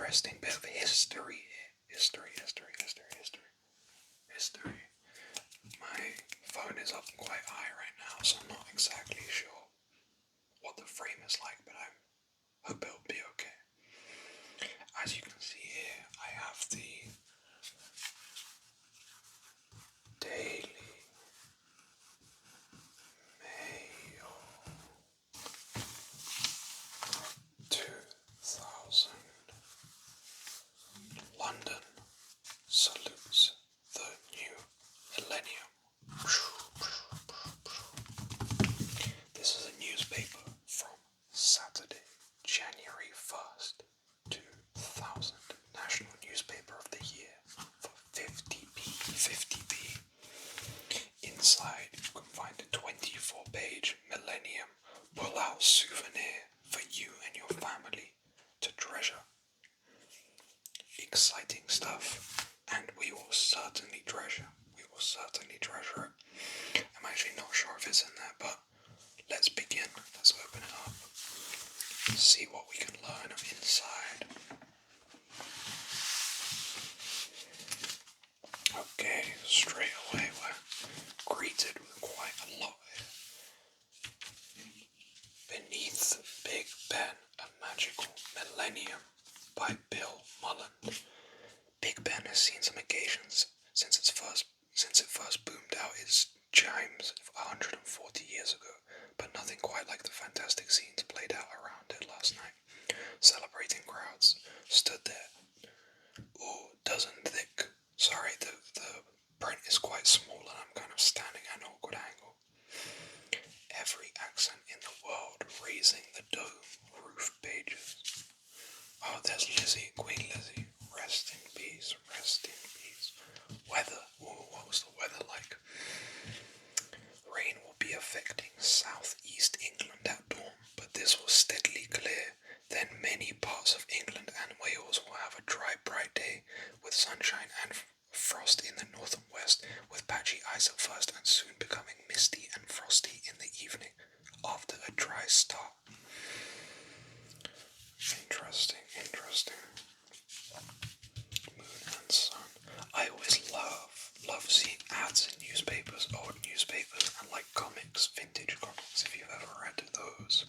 interesting bit of history here. History. My phone is up quite high right now, so I'm not exactly sure what the frame is like, but I hope it'll be okay. As you can see here, I have the Daily Mail 2000. London salutes the new millennium. This is a newspaper from Saturday, January 1st, 2000. National Newspaper of the Year for 50p. Inside you can find a 24-page Millennium pull-out souvenir for you and your family to treasure. Exciting stuff, and we will certainly treasure it. I'm actually not sure if it's in there, but let's begin. Let's open it up. See what we can learn inside. Okay, straight away we're greeted with quite a lot here. Beneath Big Ben, A Magical Millennium by Bill Mullen. Big Ben has seen some occasions since it first boomed out its chimes 140 years ago, but nothing quite like the fantastic scenes played out around it last night. Celebrating crowds stood there. Ooh, dozen thick. Sorry, the print is quite small and I'm kind of standing at an awkward angle. Every accent in the world raising the dome roof pages. Oh, there's Lizzie, Queen Lizzie. Rest in peace. Weather. Ooh, what was the weather like? Rain will be affecting southeast England at dawn, but this will steadily clear. Then many parts of England and Wales will have a dry, bright day with sunshine and frost in the north and west, with patchy ice at first and soon becoming misty and frosty in the evening after a dry start. Interesting. Moon and sun. I always love seeing ads in newspapers, old newspapers, and like comics, vintage comics, if you've ever read those.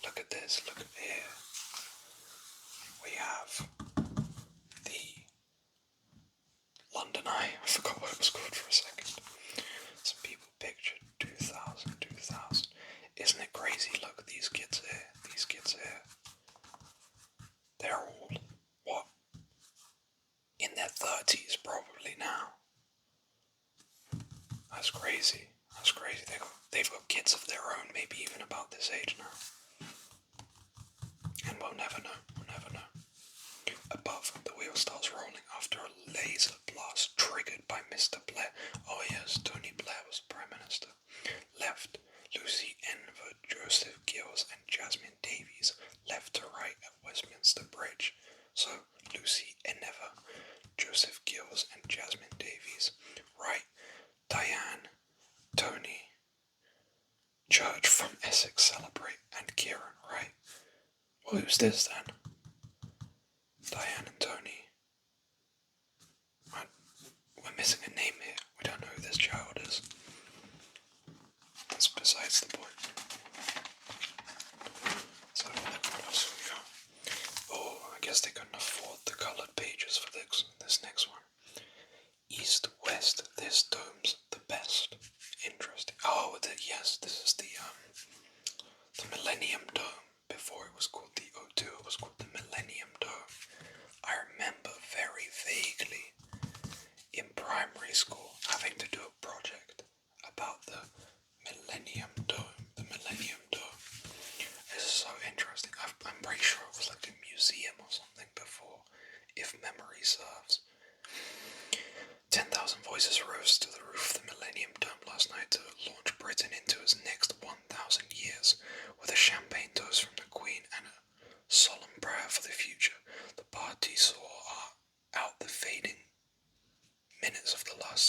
Look at this, look at here. We have the London Eye. I forgot what it was called for a second. Some people pictured 2000. Isn't it crazy? Look, these kids here. They're all, what? In their 30s probably now. That's crazy. They've got kids of their own, maybe even about this age now. And we'll never know. Above, the wheel starts rolling after a laser blast triggered by Mr. Blair. Oh yes, Tony Blair was Prime Minister. Left, Lucy Enver, Joseph Gills and Jasmine Davies. Left to right at Westminster Bridge. So, Lucy Enver, Joseph Gills and Jasmine Davies. Right, Diane, Tony, Church from Essex Celebrate, and Kieran, right? Well, who's this then? Diane and Tony. We're missing a name here. We don't know who this child is. That's besides the point. So what else we got? Oh, I guess they couldn't afford the coloured pages for this next one. East, west, this dome's the best. Interesting. Oh, yes, this is the Millennium Dome. Before it was called the O2, it was called the Millennium Dome. I remember very vaguely in primary school having to do a project about the Millennium Dome. This is so interesting. I'm pretty sure it was like a museum or something before, if memory serves. 10,000 voices rose to the roof of the Millennium Dome last night to launch Britain into its next 1,000 years, with a champagne toast from the Queen and a solemn prayer for the future. The party saw out the fading minutes of the last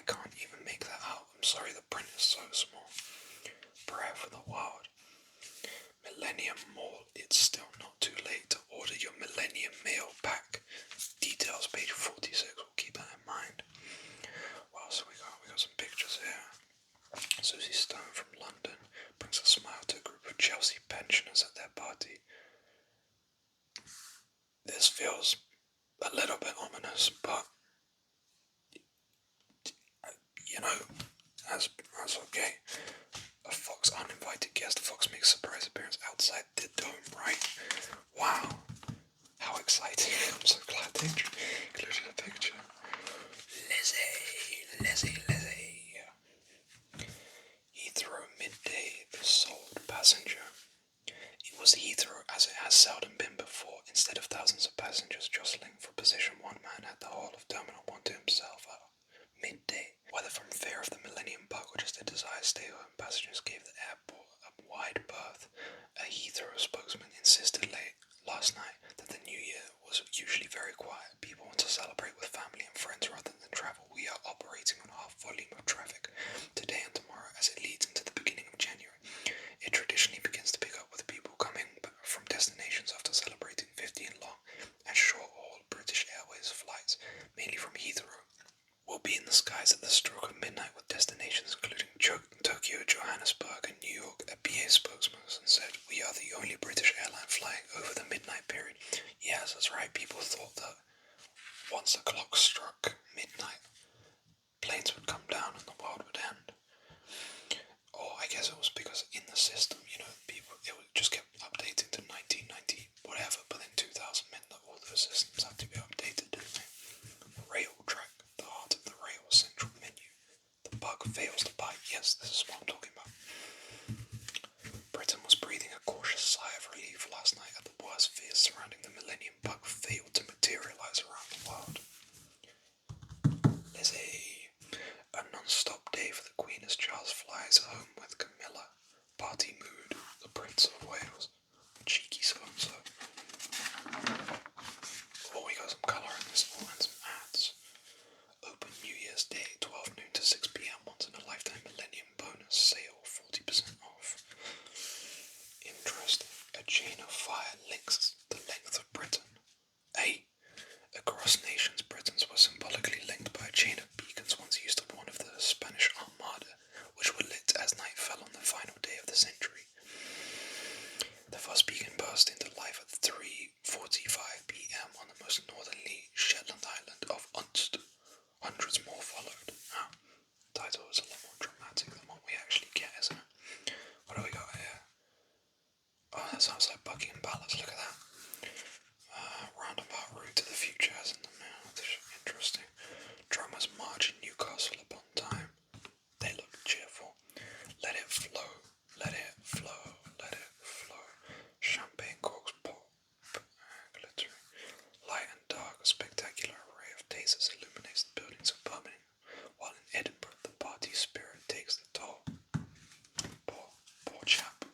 can't even make that out. I'm sorry, the print is so small. Breath of the Wild. Millennium Mall. It's still not too late to order your Millennium Mail Pack. Details page 46. We'll keep that in mind. What else we got? We got some pictures here. Susie Stone from London brings a smile to a group of Chelsea pensioners at their party. This feels a little bit ominous, but that's okay. A Fox uninvited guest. Fox makes a surprise appearance outside the dome, right? Wow, how exciting! I'm so glad they included a picture. Lizzie. Heathrow midday sold passenger. It was Heathrow as it has seldom been before. Instead of thousands of passengers jostling for position, one man had the whole of Terminal 1 to himself at midday. Whether from fear of the Millennium Bug or just a desire to stay home, passengers gave the airport a wide berth. A Heathrow spokesman insisted late last night that the new year was usually very quiet. People want to celebrate with family and friends rather than travel. We are operating on a half volume of traffic today and tomorrow as it leads into the beginning of January. It traditionally begins to pick up with people coming from destinations after celebrating 15 long and short-haul British Airways flights, mainly from Heathrow. Will be in the skies at the stroke of midnight with destinations including Tokyo, Johannesburg and New York. A BA spokesman said, "We are the only British airline flying over the midnight period." Yes, that's right, people thought that once the clock struck midnight, planes would come down and the world would end. Or I guess it was because in the system, people, it would just kept updating to 1990 whatever, but then 2000 meant that all those systems had to be updated, didn't they? Rail track, the heart of the rail, central menu. The bug fails to bite. Yes, this is what I'm talking about. Britain was breathing a cautious sigh of relief last night at the worst fears surrounding the Millennium Bug failed to materialise around the world. Lizzie. A non-stop day for the Queen as Charles flies home with Camilla. Party mood, the Prince of Wales. Cheeky so-and-so. Oh, we got some colour in this one and some ads. Open New Year's Day, 12 noon to 6 p.m. Once in a lifetime Millennium bonus sale, 40% off. Interesting. A chain of fire links the length of Britain. Across nations, Britons were symbolically linked by a chain of beacons once used on one of the Spanish Armada, which were lit as night fell on the final day of the century. The first beacon burst into life at 3:45 p.m. on the most northerly Shetland island of Unst. Hundreds more followed. The title is a lot more dramatic than what we actually get, isn't it? What do we got here? Oh, that sounds like Buckingham Palace, look at that. Roundabout route to the future, hasn't it? This is interesting. Drummers march in Newcastle upon time. They look cheerful. Let it flow, let it flow, let it flow. Champagne corks pop, glittering. Light and dark, a spectacular array of tastes illuminates the buildings of Birmingham, while in Edinburgh the party spirit takes the toll. Poor chap.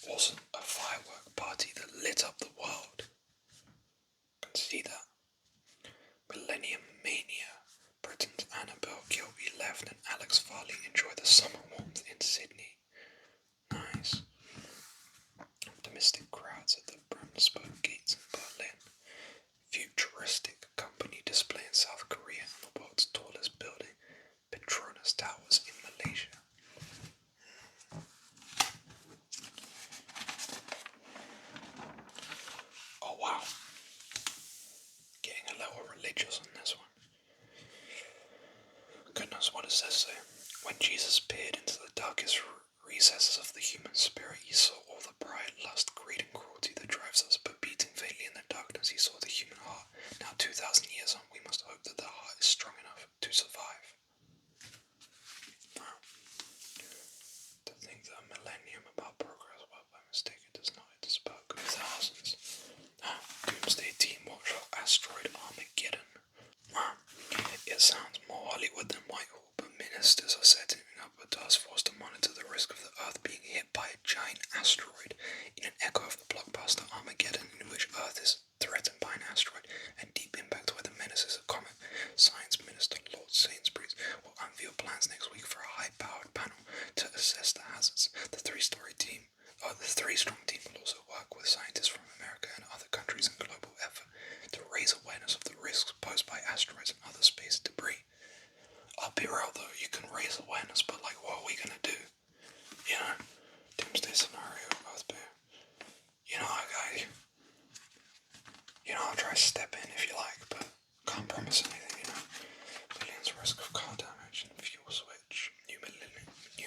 Wasn't a firework party that lit up the world. Can see that. Millennium Mania. Britain's Annabelle Gilby left and Alex Farley enjoy the summer warmth in Sydney. Nice. Optimistic crowds at the Brandenburg Gates in Berlin. Futuristic company display in South Korea and the world's tallest building, Petronas Towers in Malaysia. Oh wow. Getting a little religious on this one. Goodness, what does this say? When Jesus peered into the darkest recesses of the human spirit, he saw all the pride, lust, greed and cruelty that drives us, but beating faintly in the darkness he saw the human heart. Now 2,000 years on, we must hope that the heart is strong enough to survive. Wow. To think that a millennium about progress, well, by mistake, it does not. It is about 2000s. Doomsday Team watch for asteroid Armageddon. Wow. It sounds more Hollywood than Whitehall, but ministers are setting up a task force to monitor the risk of the Earth being hit by a giant asteroid in an echo of the blockbuster Armageddon, in which Earth is threatened by an asteroid and Deep Impact, where the menace promise anything, you know. Millions risk of car damage and fuel switch. New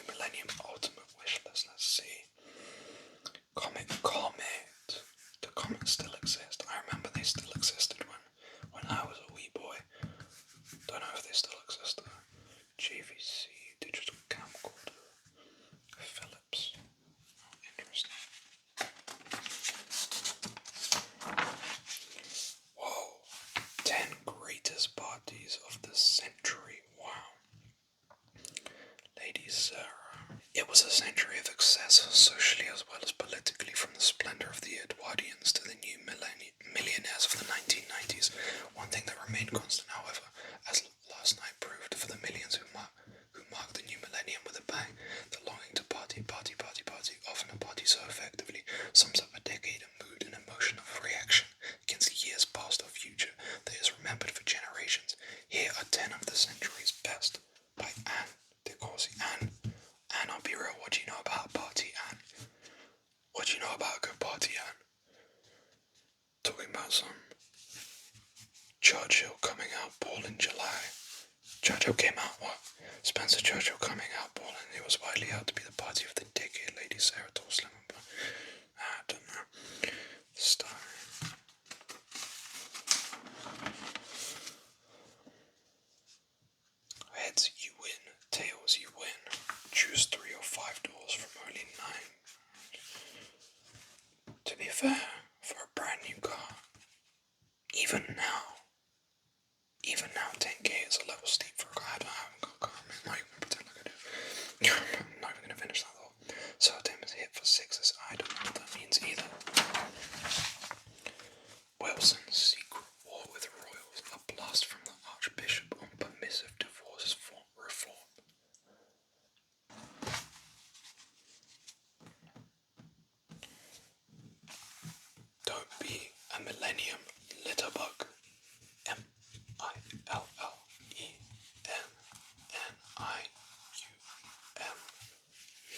Millennium Ultimate Wishlist. Let's see. Comet. The Comet still exists. I remember they still existed when I was a wee boy. Don't know if they still exist though. JVC digital camcorder. Philips. Oh, interesting. Whoa. 10 greatest parties of the century. Wow. Lady Sarah. It was a century of excess, socially as well as politically, from the splendour of the Edwardians to the new millionaires of the 1990s. One thing that remained constant, however, as last night proved for the millions who marked the new millennium with a bang, the longing to party, often a party so effectively, sums up a decade of mood and emotion of reaction against the years past or future that is remembered for generations. Here are 10 of the century's best, by Anne de Courcy. Anne, I'll be real, what do you know about a party, Anne? What do you know about a good party, Anne? Talking about some Churchill coming out ball in July. Churchill came out, what? Spencer Churchill coming out ball, and it was widely held to be the party of the decade, Lady Sarah told Slim, but I don't know. Star. Heads, you win. Tails, you win. Choose 3 or 5 doors from only 9. To be fair, for a brand new car, even now, 10k is a little steep for a car. I haven't got a car. I'm not even going to pretend like I do. I'm not even going to finish that thought. So Tim is hit for 6s. I don't know what that means either. Wilson's secret war with royals. A blast from the Archbishop on permissive divorce reform. Don't be a millennium litterbug. MILLENNIUM.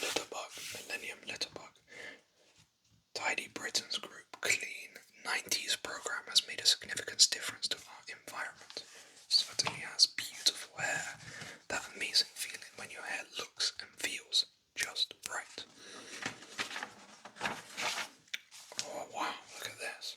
Litterbug. Millennium litterbug. Tidy Britain's group Clean 90s program has made a significant difference to our environment. Certainly has beautiful hair. That amazing feeling when your hair looks and feels just right. Oh wow, look at this.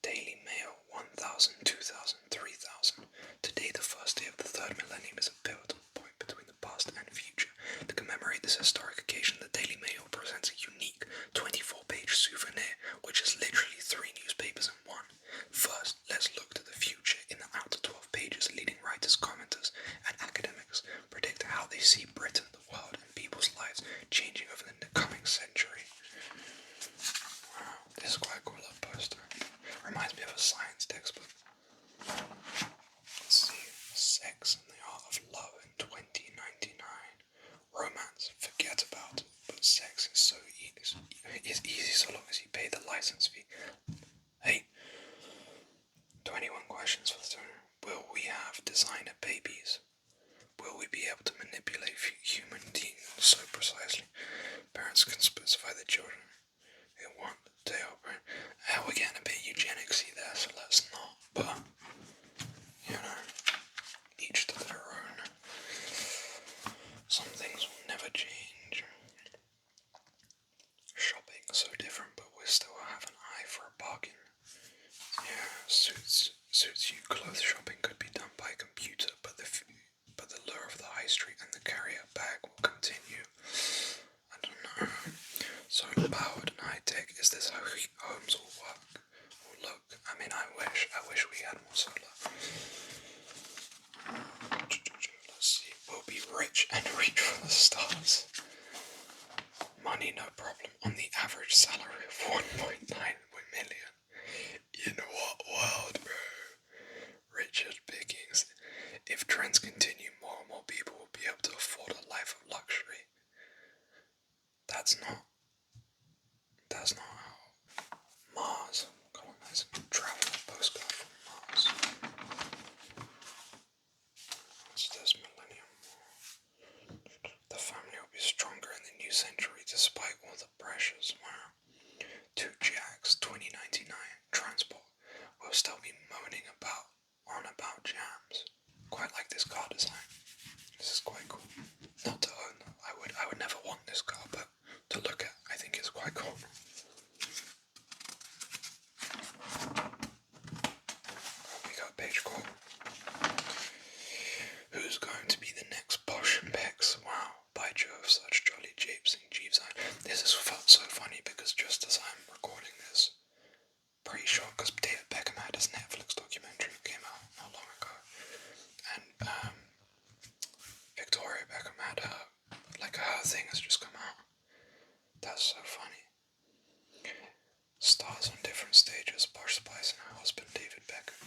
Daily Mail 1000, 2000, 3000. Today, the first day of the third millennium, is a pivotal point between the past and future. To commemorate this historic occasion, the Daily Mail presents a unique 24-page souvenir, which is literally 3 newspapers in one. First, let's look to the future. In the outer 12 pages, leading writers, commenters, and academics predict how they see Britain, the world, and people's lives changing over the coming century. Wow, this is quite a cool little poster. Reminds me of a science textbook. Let's see. Sex and the Art of Love in 2099. Romance, forget about it, but sex is so easy. It's easy so long as you pay the license fee. Hey, 21 questions for the tutor. Will we have designer babies? Will we be able to manipulate human genes so precisely? Parents can specify the children they want. We're getting a bit eugenicsy there, so let's quite like this car design. This is quite cool. Not to own, I would never want this car, but to look at, I think it's quite cool. We got page quote. Who's going to be the next Bosch and Bex? Wow, by Jove, such jolly japes and jeeves. This is so funny because just as I'm recording this, pretty sure because David Beckham had his Netflix documentary that came out not long ago, and Victoria Beckham had her thing has just come out. That's so funny. Stars on different stages, Bosch Spice and her husband David Beckham.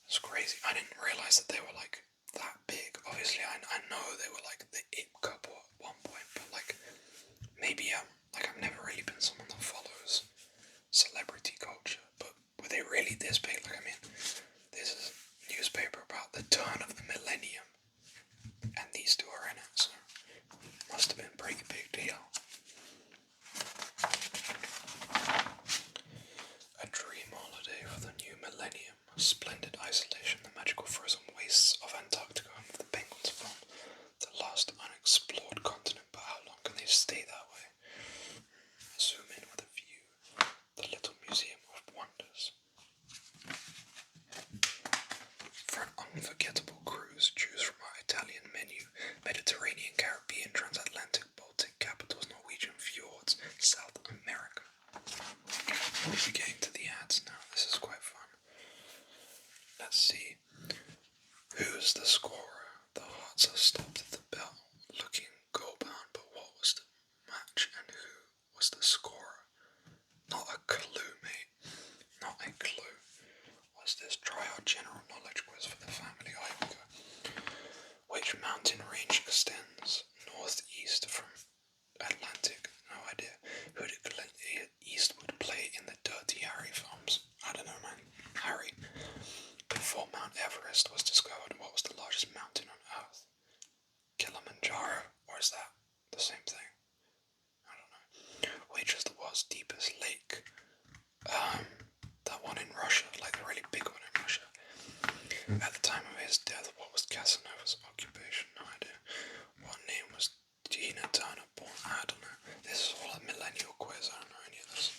It's crazy. I didn't realise that they were like that big. Obviously, I know they were like the it couple at one point, but like maybe I've never really been someone that follows celebrity culture, but were they really this big? Like, I mean, this is a newspaper about the turn of the millennium, and these two are in it, so must have been a pretty big deal. A dream holiday for the new millennium. Splendid isolation, the magical frozen wastes of Antarctica and the penguins from the last unexplored continent, but how long can they stay that way? Zoom in with a view. The little museum of wonders. For an unforgettable cruise, choose from our Italian menu, Mediterranean, Caribbean, transatlantic, Baltic capitals, Norwegian fjords, South America. We're getting to the ads now. This is quite fun. Let's see. Who's the scorer? The hearts are stopped at the bell, looking goal-bound, but what was the match and who was the scorer? Not a clue, mate. Not a clue. What's this? Try our general knowledge quiz for the family. Oh, here we go. Which mountain range extends northeast from Atlantic? No idea. Who did Clint Eastwood play in the Dirty Harry films? I don't know, man. Harry. Before Mount Everest was discovered, what was the largest mountain on Earth? Kilimanjaro? Or is that the same thing? I don't know. Which is the world's deepest lake? That one in Russia, like the really big one in Russia. At the time of his death, what was Casanova's occupation? No idea. What name was Tina Turner born? I don't know. This is all a millennial quiz, I don't know any of this.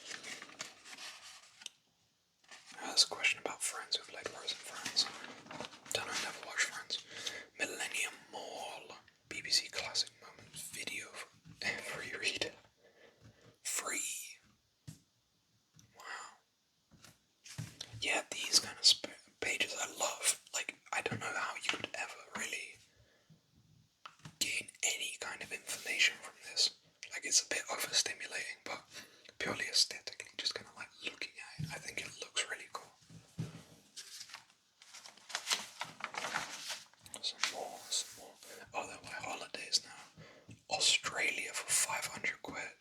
There's a question about Friends, who played Rose in Friends. Don't know, never watched Friends. Millennium Mall. BBC Classic Moments video for every reader. Free. Wow. Yeah, these kind of pages I love. Like, I don't know how you could ever really gain any kind of information from this. Like, it's a bit overstimulating, but purely aesthetically, just kind of like looking at it, I think it looks really cool. Some more. Oh, they're my holidays now. Australia for 500 quid.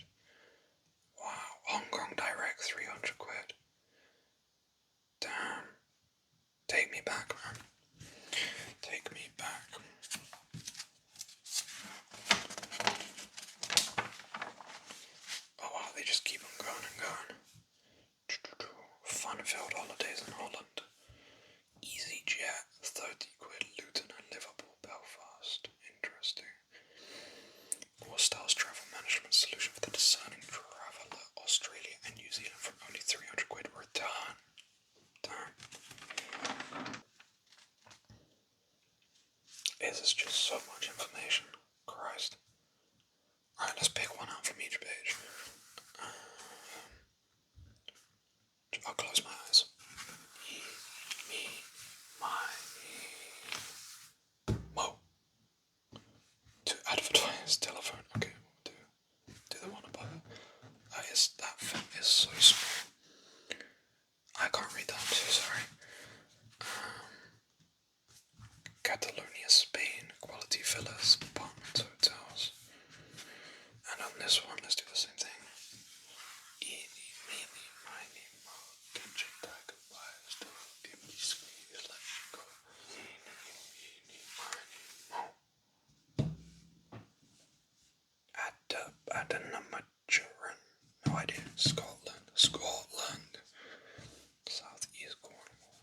Wow. Hong Kong Direct, 300 quid. Damn. Take me back, man. Take me back. Oh wow, they just keep on going and going. Fun-filled holidays in Holland. EasyJet, 30 quid, Luton and Liverpool, Belfast. Interesting. Styles travel management solution for the discerning traveller, Australia and New Zealand for only 300 quid return. Damn. This is just so much information. Christ. Alright, let's pick one out from each page. I'll close my eyes. Me, my, Mo. To advertise telephone. Okay, we'll do the one above it. That font is so small. I can't read that, I'm so sorry. Catalonia, Spain, quality villas, apartments, hotels. And on this one, let's do the same thing. Eeny, meeny, miny, mo. Kitchen tiger wires, give me squeeze, let me go. Eeny, meeny, miny, mo. Adnamaduran. No idea. Scotland. South East Cornwall.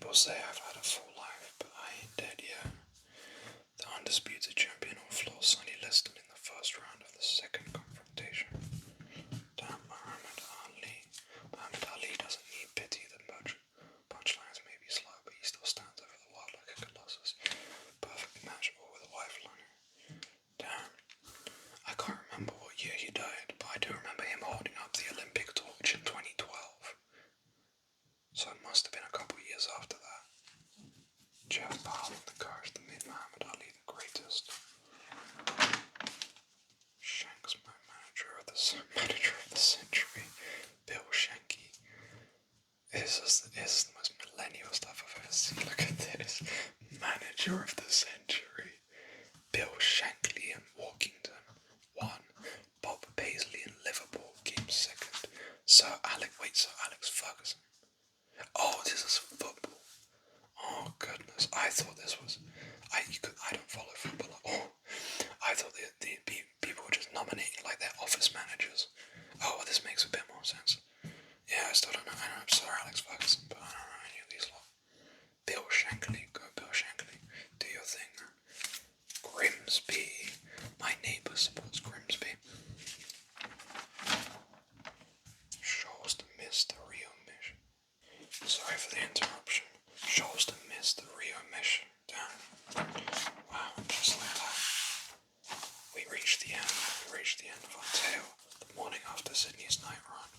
People say I've had a full life, but I ain't dead yet. The undisputed champion on floor Sonny listed in the first round of the second confrontation. Damn, Muhammad Ali. Muhammad Ali doesn't need pity that much. Punchlines may be slow, but he still stands over the world like a colossus. Perfect match, all with a wife liner. Damn. I can't remember what year he died, but I do remember him holding up the Olympic torch in 2012. So it must have been a couple years after that. Jeff Powell and the courage that made Muhammad Ali the greatest. Shanks, my manager of the century. Bill Shanky. This is the most millennial stuff I've ever seen. Look at this. Manager of the century. Bill Shankly in Walkington. 1. Bob Paisley in Liverpool came second. Sir Alex Ferguson. Oh, this is football. Oh goodness, I thought this was. I don't follow football at all. I thought the people were just nominating like their office managers. Oh, well, this makes a bit more sense. Yeah, I still don't know. I know I'm Sir Alex Ferguson, but I don't know any of these lot. Bill Shankly, go Bill Shankly. Do your thing. Grimsby. My neighbour supports Grimsby. Shows to miss the Rio mission. Sorry for the interruption. Shows to miss the Rio mission. Damn. Wow, just like that. We reached the end. We reached the end of our tale. The morning after Sydney's night run.